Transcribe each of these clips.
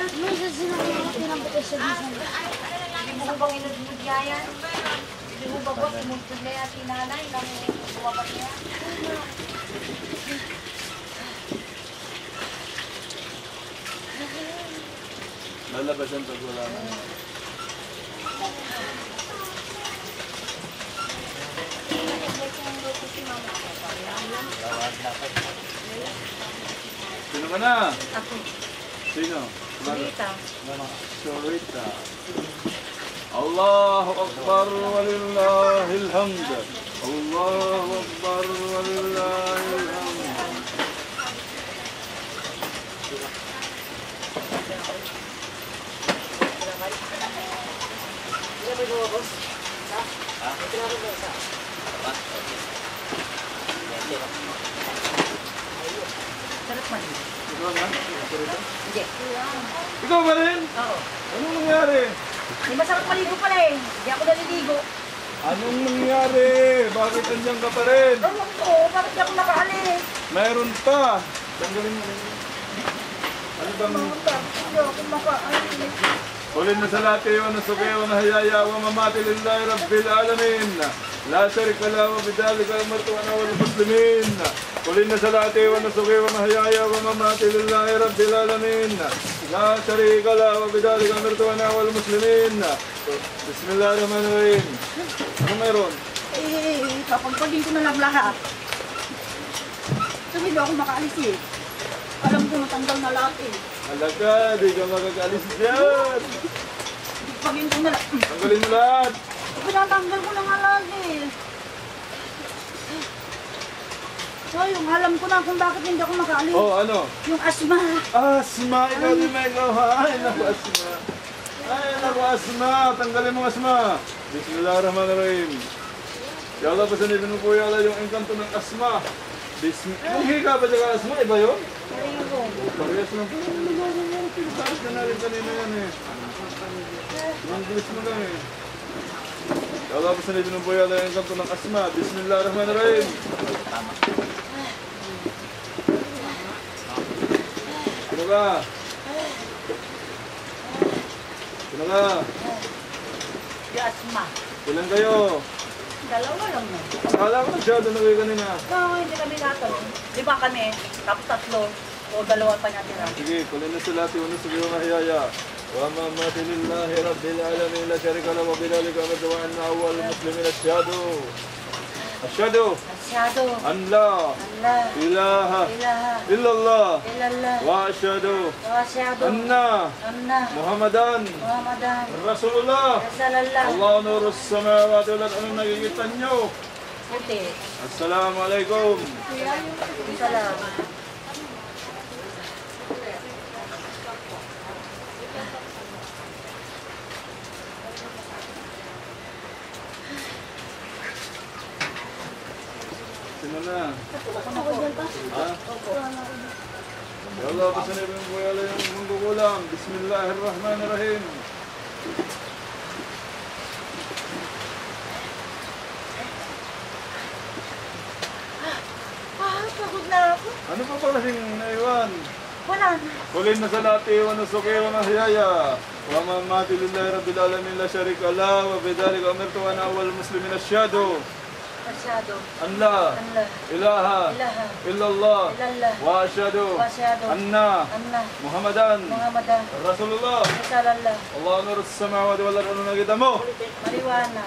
Minsan sila pinambitas siya din sa Hindi mo bang inudmud yan? Hindi mo ba bang inudmud na yan si nanay nang buwabat niya? Lalabasan pag wala na. Sino ka na? Ako. Sino? Rita. Shorita. Allahu Akbar walillahil hamd. Allahu Akbar walillahil hamd. Sarap man. Ikaw na? Hindi. Ikaw ba rin? Oo. Anong nangyari? Hindi masarap maligo pala eh. Hindi ako naliligo. Anong nangyari? Bakit nandiyan ka pa rin? Ewan ko, bakit di ako nakaalis? Mayroon pa. Tanggalin mo. Ano bang... Hindi ako makaalis. Kulin na salati wa nasuki wa nahayaya wa mamati lillahi rabbil alamin. La sharika lahu wa bidhalika amartu ana wal muslimin. Kulin na salati wa nasuki wa nahayaya wa mamati lillahi rabbil alamin. La sharika lahu wa bidhalika amartu ana wal muslimin. Bismillahirrahmanirrahim. Ano meron? Papagpagin ko na lang lahat. Sabi hindi ako makaalis eh. Alam ko natanggal na lahat eh. Alaga, di ka magkakalis dyan. Pagin ko na lang. Tanggalin mo lahat. Pinatanggal ko na nga lahat eh. So, yung alam ko na kung bakit hindi ako makaalis. Oh, ano? Yung asma. Asma, ikaw din may gawa. Ay, naku, asma. Ay, naku, asma. Tanggalin mo, asma. Bismillahirrahmanirrahim. Ya Allah, pasanibin mo po ya Allah yung engkanto ng asma. Yung hika ba dyan asma? Iba yun? Parehas lang po. Pinagkakas na natin kanina yan eh. Yung bilis mo lang eh. Ya Allah, pasanibin mo po ya Allah yung engkanto ng asma. Bismillahirrahmanirrahim. Sino ka? Sino ka? Yung asma. Ilan kayo? Dalawa lang na. Akala ko masyado na kayo kanina. No, hindi kami nato. Di ba kami? Tapos tatlo. O dalawa pa natin lang. Sige, kulin na sila at iunos sa iyong mahiyaya. Wa mamati lillahi rabbil alamin la sharika lahu wa bidhalika amartu wa anna awwal muslimin asyhadu. Asyhadu Masyado. an la Allah. ilaha Ilaha. illallah Ilallah. wa asyhadu Masyado. anna Anna. Muhammadan Muhammadan. Rasulullah. Rasulullah. Allah nurus samawati wal ardi. Anong nakikita nyo? Puti. Assalamualaikum. Salam. Sino na? ako dyan pa. Ha? Ya Allah, pasanibin mo po ya Allah yung manggugulam. Bismillahirrahmanirrahim. Pagod na ako. Ano pa pala sing naiwan? Wala na. Kulin na salati wa nusuki wa mahiyaya. Wa mamati lillahi rabbil alamin la sharika lah wa bidhalika amartu wa ana awwal muslimin asyhadu Masyado. an la Allah. ilaha Ilaha. illallah Ilallah. wa asyhadu Masyado. anna Anna. Muhammadan Muhammadan. Rasulullah. Rasulullah. Allah nurus samawati wal ardi. Ano nakita mo? Mariwana.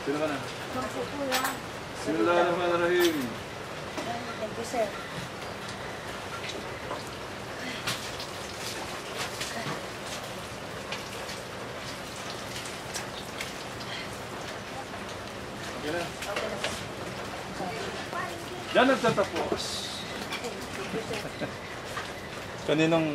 Sino ka na? Magpupuya. Bismillahirrahmanirrahim. Thank you, sir. Okay na. Okay na. Diyan nagtatapos. Kaninang